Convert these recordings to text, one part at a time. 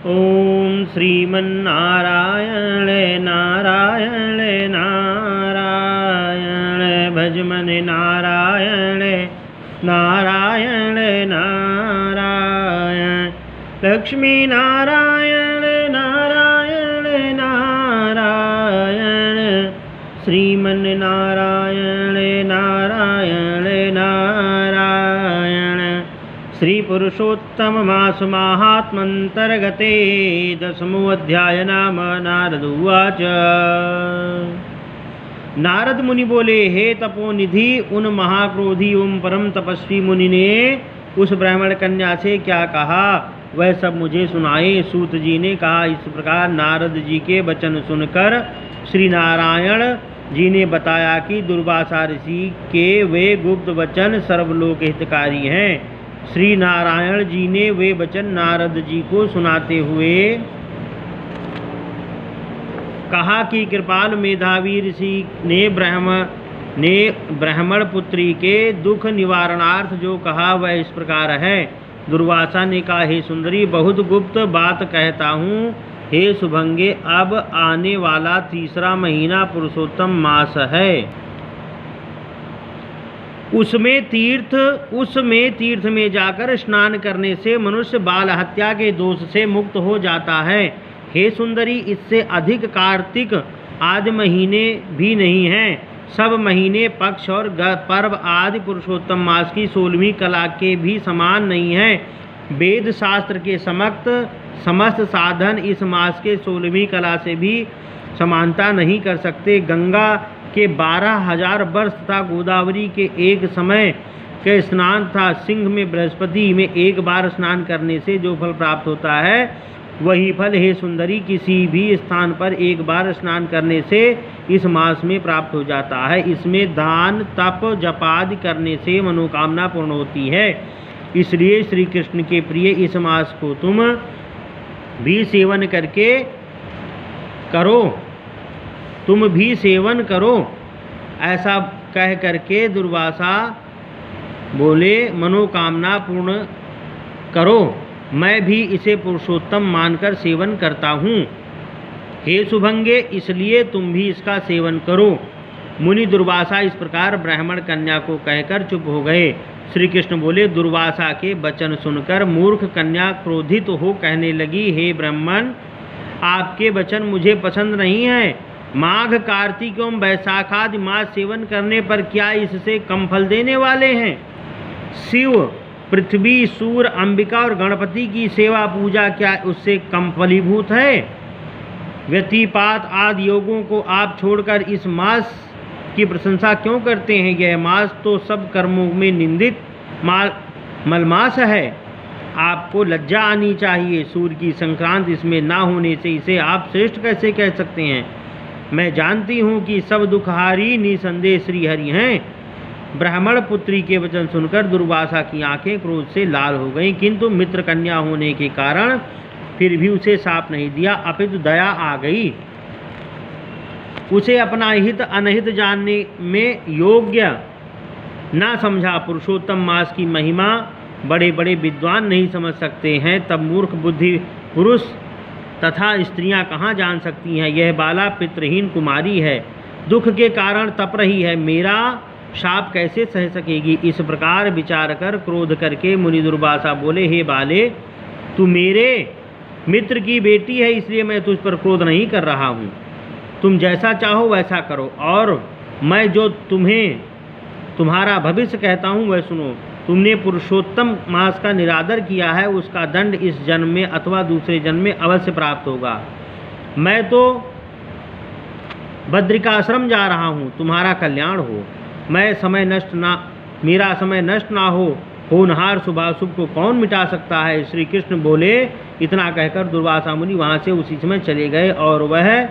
ओम श्रीमन्नारायण नारायण नारायण भजमन नारायण नारायण नारायण लक्ष्मी नारायण नारायण नारायण श्रीमन नारायण नारायण नारायण श्री पुरुषोत्तम मास माहात्मंतर्गते दशमोऽध्याय नाम नारद उवाच। नारद मुनि बोले, हे तपोनिधि, उन महाक्रोधी एवं परम तपस्वी मुनि ने उस ब्राह्मण कन्या से क्या कहा वह सब मुझे सुनाए। सूत जी ने कहा, इस प्रकार नारद जी के वचन सुनकर श्री नारायण जी ने बताया कि दुर्वासा ऋषि के वे गुप्त वचन सर्वलोक हितकारी हैं। श्री नारायण जी ने वे वचन नारद जी को सुनाते हुए कहा कि कृपाल मेधावी ऋषि ने ब्राह्मण पुत्री के दुख निवारणार्थ जो कहा वह इस प्रकार है। दुर्वासा ने कहा, हे सुंदरी, बहुत गुप्त बात कहता हूँ। हे शुभंगे, अब आने वाला तीसरा महीना पुरुषोत्तम मास है। उसमें तीर्थ में जाकर स्नान करने से मनुष्य बाल हत्या के दोष से मुक्त हो जाता है। हे सुंदरी, इससे अधिक कार्तिक आदि महीने भी नहीं हैं। सब महीने, पक्ष और पर्व आदि पुरुषोत्तम मास की 16वीं कला के भी समान नहीं हैं। वेद शास्त्र के समस्त साधन इस मास के 16वीं कला से भी समानता नहीं कर सकते। गंगा के 12,000 वर्ष तथा गोदावरी के एक समय के स्नान था। सिंह में बृहस्पति में एक बार स्नान करने से जो फल प्राप्त होता है वही फल, हे सुंदरी, किसी भी स्थान पर एक बार स्नान करने से इस मास में प्राप्त हो जाता है। इसमें दान, तप, जपादि करने से मनोकामना पूर्ण होती है। इसलिए श्री कृष्ण के प्रिय इस मास को तुम भी सेवन करो। ऐसा कह करके दुर्वासा बोले, मनोकामना पूर्ण करो, मैं भी इसे पुरुषोत्तम मानकर सेवन करता हूँ। हे शुभंगे, इसलिए तुम भी इसका सेवन करो। मुनि दुर्वासा इस प्रकार ब्राह्मण कन्या को कहकर चुप हो गए। श्री कृष्ण बोले, दुर्वासा के वचन सुनकर मूर्ख कन्या क्रोधित हो कहने लगी, हे ब्राह्मण, आपके वचन मुझे पसंद नहीं है। माघ, कार्तिक एवं वैशाखादि मास सेवन करने पर क्या इससे कम फल देने वाले हैं? शिव, पृथ्वी, सूर्य, अंबिका और गणपति की सेवा पूजा क्या उससे कम फलीभूत है? व्यतिपात आदि योगों को आप छोड़कर इस मास की प्रशंसा क्यों करते हैं? यह मास तो सब कर्मों में निंदित मलमास है। आपको लज्जा आनी चाहिए। सूर्य की संक्रांत इसमें ना होने से इसे आप श्रेष्ठ कैसे कह सकते हैं? मैं जानती हूँ कि सब दुखहारी निसंदेह श्री हरि हैं। ब्राह्मण पुत्री के वचन सुनकर दुर्वासा की आंखें क्रोध से लाल हो गईं, किंतु मित्र कन्या होने के कारण फिर भी उसे शाप नहीं दिया, अपितु दया आ गई। उसे अपना हित अनहित जानने में योग्य ना समझा। पुरुषोत्तम मास की महिमा बड़े बड़े विद्वान नहीं समझ सकते हैं, तब मूर्ख बुद्धि पुरुष तथा स्त्रियां कहाँ जान सकती हैं? यह बाला पितृहीन कुमारी है, दुख के कारण तप रही है, मेरा शाप कैसे सह सकेगी? इस प्रकार विचार कर क्रोध करके मुनि दुर्वासा बोले, हे बाले, तू मेरे मित्र की बेटी है, इसलिए मैं तुझ पर क्रोध नहीं कर रहा हूँ। तुम जैसा चाहो वैसा करो, और मैं जो तुम्हारा भविष्य कहता हूँ वह सुनो। तुमने पुरुषोत्तम मास का निरादर किया है, उसका दंड इस जन्म में अथवा दूसरे जन्म में अवश्य प्राप्त होगा। मैं तो बद्रिकाश्रम जा रहा हूँ, तुम्हारा कल्याण हो। मेरा समय नष्ट ना हो। होनहार शुभाशुभ को कौन मिटा सकता है? श्री कृष्ण बोले। इतना कहकर दुर्वासा मुनि वहाँ से उसी समय चले गए, और वह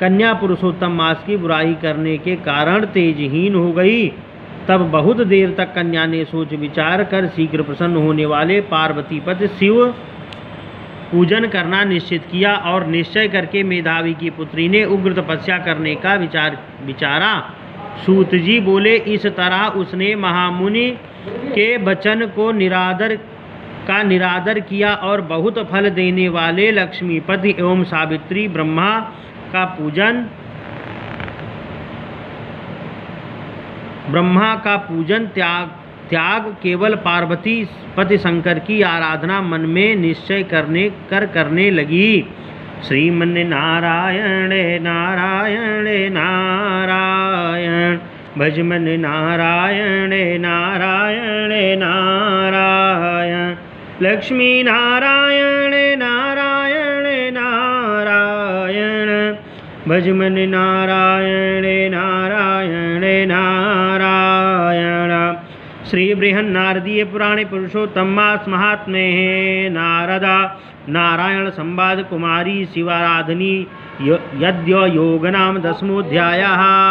कन्या पुरुषोत्तम मास की बुराई करने के कारण तेजहीन हो गई। तब बहुत देर तक कन्या ने सोच विचार कर शीघ्र प्रसन्न होने वाले पार्वतीपति शिव पूजन करना निश्चित किया, और निश्चय करके मेधावी की पुत्री ने उग्र तपस्या करने का विचारा। सूत जी बोले, इस तरह उसने महामुनि के वचन को निरादर का निरादर किया और बहुत फल देने वाले लक्ष्मीपति एवं सावित्री ब्रह्मा का पूजन त्याग केवल पार्वती पति शंकर की आराधना मन में निश्चय करने लगी। श्रीमन नारायण नारायण नारायण भजमन नारायण नारायण नारायण लक्ष्मी नारायण नारायण नारायण भजमन नारायण नारायण नारायण। श्री बृहन्नारदीय पुराणे पुरुषोत्तम मास महात्म्ये नारदा नारायण संवाद कुमारी शिवाराधनी यद्य योग नाम 10मोऽध्यायः।